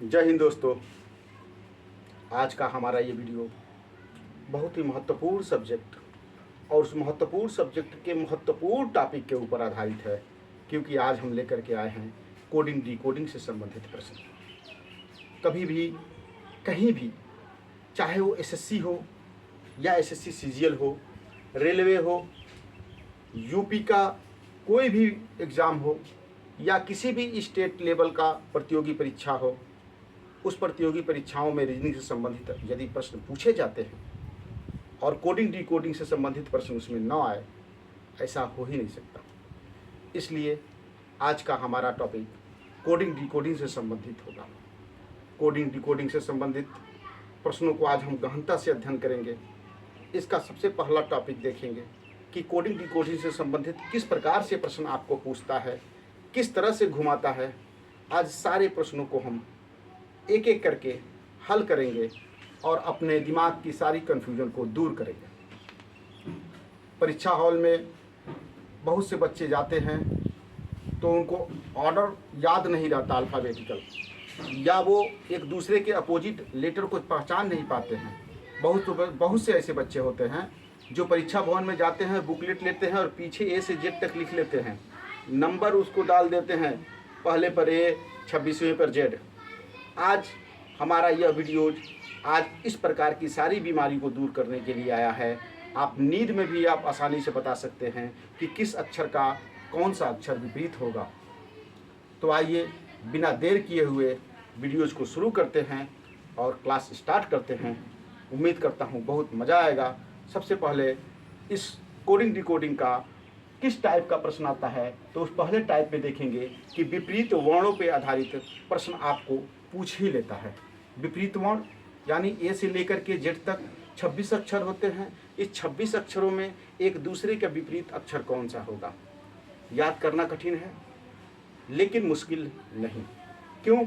जय हिंद दोस्तों। आज का हमारा ये वीडियो बहुत ही महत्वपूर्ण सब्जेक्ट और उस महत्वपूर्ण सब्जेक्ट के महत्वपूर्ण टॉपिक के ऊपर आधारित है, क्योंकि आज हम लेकर के आए हैं कोडिंग डिकोडिंग से संबंधित प्रश्न। कभी भी कहीं भी, चाहे वो एसएससी हो या एसएससी सीजीएल हो, रेलवे हो, यूपी का कोई भी एग्ज़ाम हो या किसी भी स्टेट लेवल का प्रतियोगी परीक्षा हो, उस प्रतियोगी परीक्षाओं में रीजनिंग से संबंधित यदि प्रश्न पूछे जाते हैं और कोडिंग डिकोडिंग से संबंधित प्रश्न उसमें न आए, ऐसा हो ही नहीं सकता। इसलिए आज का हमारा टॉपिक कोडिंग डिकोडिंग से संबंधित होगा। कोडिंग डिकोडिंग से संबंधित प्रश्नों को आज हम गहनता से अध्ययन करेंगे। इसका सबसे पहला टॉपिक देखेंगे कि कोडिंग डिकोडिंग से संबंधित किस प्रकार से प्रश्न आपको पूछता है, किस तरह से घुमाता है। आज सारे प्रश्नों को हम एक एक करके हल करेंगे और अपने दिमाग की सारी कन्फ्यूजन को दूर करेंगे। परीक्षा हॉल में बहुत से बच्चे जाते हैं तो उनको ऑर्डर याद नहीं रहता अल्फ़ाबेटिकल, या वो एक दूसरे के अपोजिट लेटर को पहचान नहीं पाते हैं। बहुत से ऐसे बच्चे होते हैं जो परीक्षा भवन में जाते हैं, बुकलेट लेते हैं और पीछे ए से जेड तक लिख लेते हैं, नंबर उसको डाल देते हैं, पहले पर ए, 26वें पर जेड। आज हमारा यह वीडियो आज इस प्रकार की सारी बीमारी को दूर करने के लिए आया है। आप नींद में भी आप आसानी से बता सकते हैं कि किस अक्षर का कौन सा अक्षर विपरीत होगा। तो आइए बिना देर किए हुए वीडियोज़ को शुरू करते हैं और क्लास स्टार्ट करते हैं। उम्मीद करता हूँ बहुत मज़ा आएगा। सबसे पहले इस कोडिंग डिकोडिंग का किस टाइप का प्रश्न आता है, तो उस पहले टाइप में देखेंगे कि विपरीत वर्णों पर आधारित प्रश्न आपको पूछ ही लेता है। विपरीत वर्ण यानी ए से लेकर के जेड तक 26 अक्षर होते हैं। इस 26 अक्षरों में एक दूसरे का विपरीत अक्षर कौन सा होगा, याद करना कठिन है लेकिन मुश्किल नहीं। क्यों?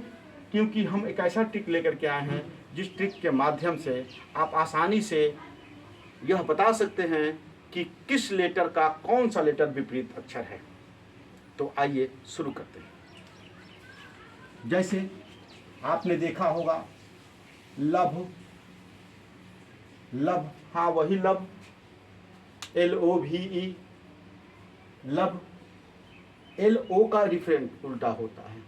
क्योंकि हम एक ऐसा ट्रिक लेकर के आए हैं जिस ट्रिक के माध्यम से आप आसानी से यह बता सकते हैं कि किस लेटर का कौन सा लेटर विपरीत अक्षर है। तो आइए शुरू करते हैं। जैसे आपने देखा होगा लभ, लभ, हाँ वही लभ, LOVE, लभ। LO का डिफरेंट उल्टा होता है,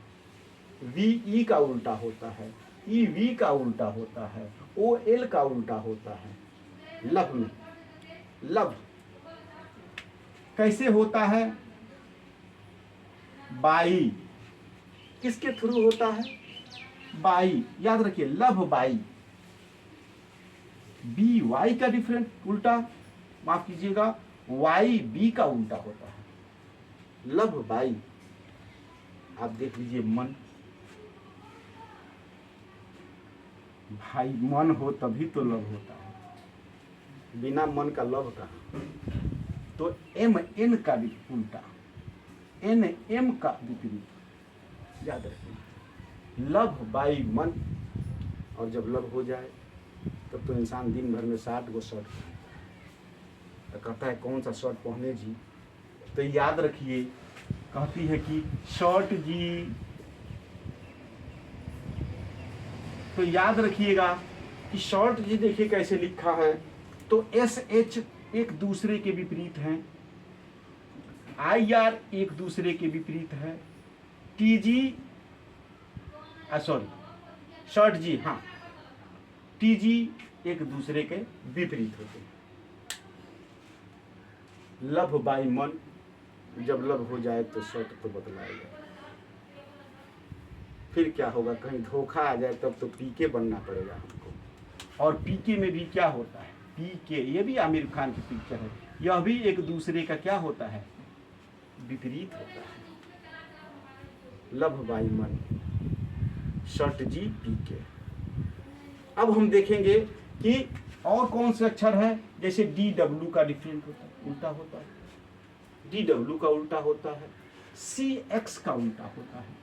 VE का उल्टा होता है, EV का उल्टा होता है, OL का उल्टा होता है। लभ में लभ कैसे होता है? बाई, किसके थ्रू होता है? बाई। याद रखिए लभ बाई। BY का डिफरेंट उल्टा, माफ कीजिएगा, YB का उल्टा होता है। लभ बाई। आप देख लीजिए मन, भाई मन हो तभी तो लभ होता है, बिना मन का लभ कहाँ। तो MN का भी उल्टा, NM का विपरीत। याद रखिए लभ बाई मन। और जब लभ हो जाए तब तो इंसान दिन भर में 60 गो शर्ट पहनता है। कहता है कौन सा शर्ट पहने जी, तो याद रखिए कहती है कि शर्ट जी। तो याद रखिएगा कि शर्ट जी देखिए कैसे लिखा है, तो SH एक दूसरे के विपरीत हैं, IR एक दूसरे के विपरीत है, TG सॉरी शर्ट जी, हाँ TG एक दूसरे के विपरीत होते हैं। लभ बाई मन, जब लभ हो जाए तो शर्ट तो बदलाएगा। फिर क्या होगा, कहीं धोखा आ जाए तब तो पीके बनना पड़ेगा हमको। और पीके में भी क्या होता है? पीके, ये भी आमिर खान की पिक्चर है, यह भी एक दूसरे का क्या होता है? विपरीत होता है। लभ बाई मन, शर्ट जी पीके। अब हम देखेंगे कि और कौन से अक्षर है। जैसे DW का डिफरेंट होता है, उल्टा होता है, DW का उल्टा होता है, CX का उल्टा होता है,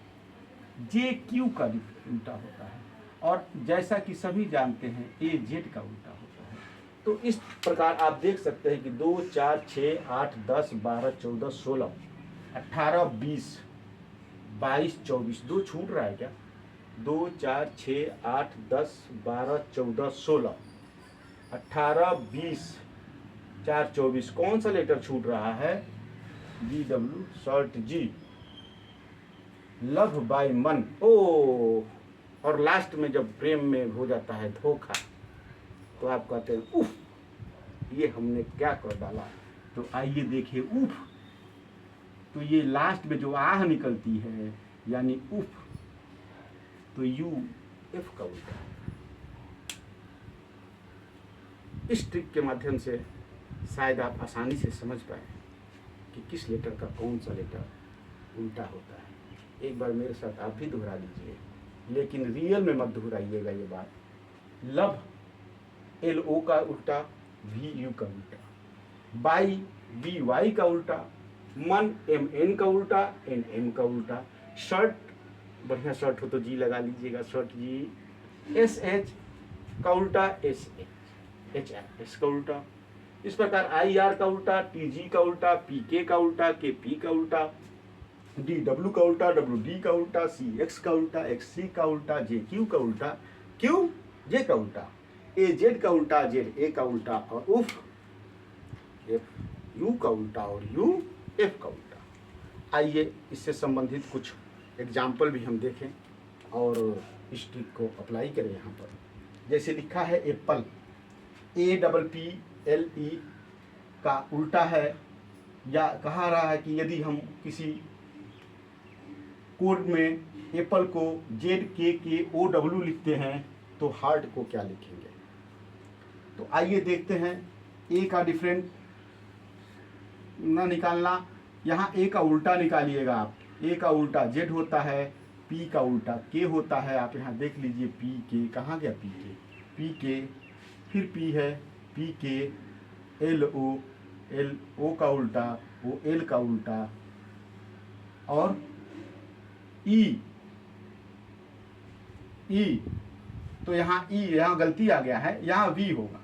JQ का उल्टा होता है, और जैसा कि सभी जानते हैं AZ का उल्टा होता है। तो इस प्रकार आप देख सकते हैं कि 2, 4, 6, 8, 10, 12, 14, 16, 18, 20, 22, 24, 2 छूट रहा है क्या? 2 4 6 8 10 12 14 16 18 20 4 24 कौन सा लेटर छूट रहा है? जी डब्ल्यू शॉर्ट जी। लव बाय मन, ओ, और लास्ट में जब प्रेम में हो जाता है धोखा तो आप कहते हैं उफ, ये हमने क्या कर डाला। तो आइए देखिए उफ, तो ये लास्ट में जो आह निकलती है यानी उफ, तो यू एफ का उल्टा। इस ट्रिक के माध्यम से शायद आप आसानी से समझ पाए कि किस लेटर का कौन सा लेटर उल्टा होता है। एक बार मेरे साथ आप भी दोहरा लीजिए, लेकिन रियल में मत दोहराइएगा ये बात। लव एल ओ का उल्टा, वी यू का उल्टा, बाई बी वाई का उल्टा, मन एम एन का उल्टा, एन एम का उल्टा, शर्ट बढ़िया शर्ट हो तो जी लगा लीजिएगा, शर्ट जी, एस एच का उल्टा, एस एच एस का उल्टा। इस प्रकार आई आर का उल्टा, टी जी का उल्टा, पी के का उल्टा, के पी का उल्टा, डी डब्ल्यू का उल्टा, डब्ल्यू डी का उल्टा, सी एक्स का उल्टा, एक्स सी का उल्टा, जे क्यू का उल्टा, क्यू जे का उल्टा, ए जेड का उल्टा, जेड ए का उल्टा, और उफ एफ यू का उल्टा और यू एफ का उल्टा। आइए इससे संबंधित कुछ एग्जाम्पल भी हम देखें और इस ट्रिक को अप्लाई करें। यहाँ पर जैसे लिखा है Apple, A double P L E का उल्टा है, या कहा रहा है कि यदि हम किसी कोड में एप्पल को जेड के ओ डब्ल्यू लिखते हैं तो हार्ट को क्या लिखेंगे। तो आइए देखते हैं। ए का डिफरेंट ना निकालना, यहाँ ए का उल्टा निकालिएगा आप। ए का उल्टा जेड होता है, पी का उल्टा के होता है। आप यहाँ देख लीजिए पी के कहाँ गया, पी के फिर पी है, पी के एल ओ का उल्टा, ओ एल का उल्टा, और ई तो यहाँ यहाँ गलती आ गया है, यहाँ वी होगा,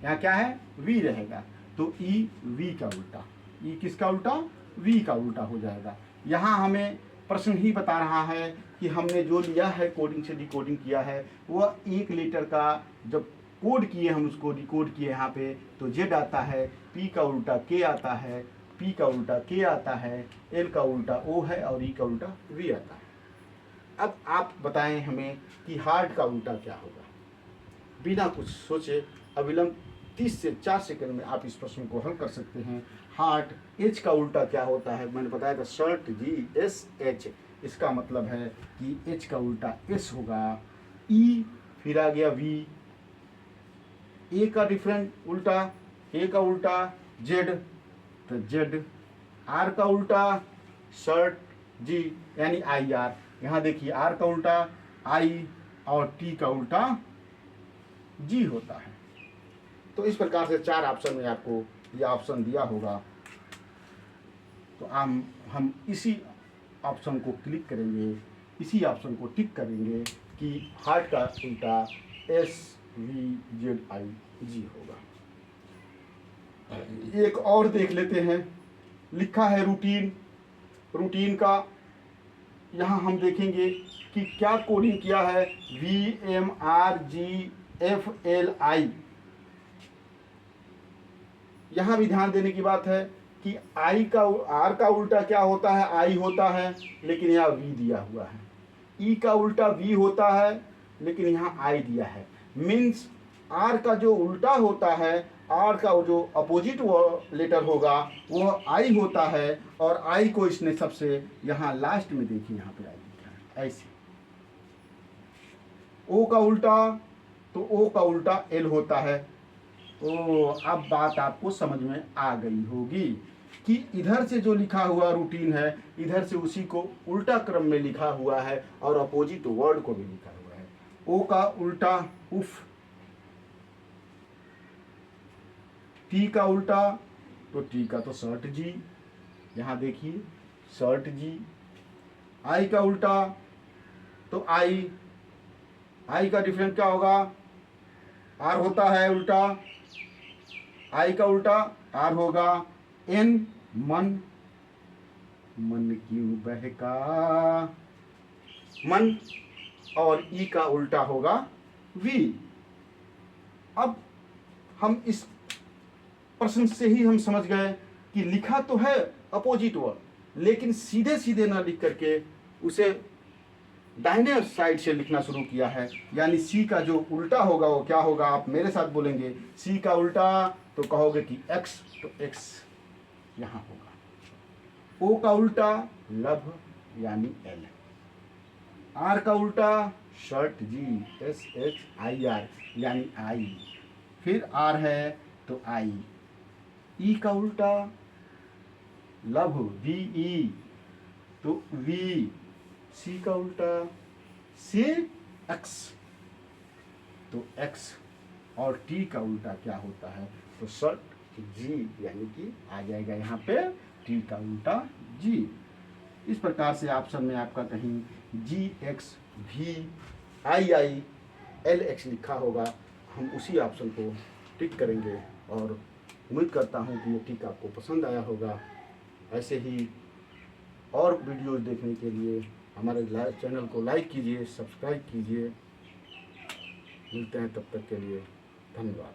यहाँ क्या है वी रहेगा, तो ई वी का उल्टा, ई किसका उल्टा, वी का उल्टा हो जाएगा। यहाँ हमें प्रश्न ही बता रहा है कि हमने जो लिया है कोडिंग से डिकोडिंग किया है वह एक लेटर का जब कोड किए हम उसको डिकोड किए यहाँ पे तो जेड आता है, पी का उल्टा के आता है, पी का उल्टा के आता है, एल का उल्टा ओ है और ई का उल्टा वी आता है। अब आप बताएं हमें कि हार्ट का उल्टा क्या होगा। बिना कुछ सोचे अविलंब 30 से 4 सेकंड में आप इस प्रश्न को हल कर सकते हैं। हार्ट एच का उल्टा क्या होता है, मैंने बताया था शर्ट जी एस एच, इसका मतलब है कि एच का उल्टा एस होगा। ई फिर आ गया वी, ए का डिफरेंट उल्टा, ए का उल्टा जेड तो जेड, आर का उल्टा शर्ट जी यानी आई आर, यहाँ देखिए आर का उल्टा आई और टी का उल्टा जी होता है। तो इस प्रकार से 4 ऑप्शन में आपको ये ऑप्शन दिया होगा, तो हम इसी ऑप्शन को क्लिक करेंगे, इसी ऑप्शन को टिक करेंगे कि हार्ट का उल्टा एस वी जेड आई जी होगा। एक और देख लेते हैं, लिखा है रूटीन, रूटीन का यहाँ हम देखेंगे कि क्या कोडिंग किया है, V M R G F L I. यहाँ भी ध्यान देने की बात है कि आई का आर का उल्टा क्या होता है, आई होता है, लेकिन यहाँ वी दिया हुआ है। ई का उल्टा वी होता है, लेकिन यहाँ आई दिया है। मीन्स आर का जो उल्टा होता है, आर का जो अपोजिट लेटर होगा वह आई होता है, और आई को इसने सबसे यहाँ लास्ट में देखिए, यहाँ पे आई लिखा है ऐसे। ओ का उल्टा तो ओ का उल्टा एल होता है। ओ अब बात आपको समझ में आ गई होगी कि इधर से जो लिखा हुआ रूटीन है इधर से उसी को उल्टा क्रम में लिखा हुआ है और अपोजिट वर्ड को भी लिखा हुआ है। ओ का उल्टा उफ, टी का उल्टा तो टी का तो शर्ट जी, यहाँ देखिए शर्ट जी। आई का उल्टा तो आई, आई का डिफरेंट क्या होगा, आर होता है उल्टा, आई का उल्टा आर होगा। एन मन, मन क्यों बहका, मन और ई का उल्टा होगा वी। अब हम इस प्रश्न से ही हम समझ गए कि लिखा तो है अपोजिट वर्ड, लेकिन सीधे सीधे ना लिख करके उसे दाहिने साइड से लिखना शुरू किया है। यानी सी का जो उल्टा होगा वो क्या होगा, आप मेरे साथ बोलेंगे। सी का उल्टा तो कहोगे कि एक्स, तो एक्स यहाँ होगा। ओ का उल्टा लव यानी एल। आर का उल्टा शर्ट, SHIR यानी आई। फिर आर है तो आई। ई का उल्टा लव, VE तो वी। सी का उल्टा से एक्स, तो एक्स। और टी का उल्टा क्या होता है, तो शर्ट, जी, यानी कि आ जाएगा यहाँ पे टी का उल्टा जी। इस प्रकार से ऑप्शन में आपका कहीं GXVIILX लिखा होगा, हम उसी ऑप्शन को टिक करेंगे। और उम्मीद करता हूँ कि ये टिक आपको पसंद आया होगा। ऐसे ही और वीडियोज़ देखने के लिए हमारे चैनल को लाइक कीजिए, सब्सक्राइब कीजिए। मिलते हैं तब तक के लिए, धन्यवाद।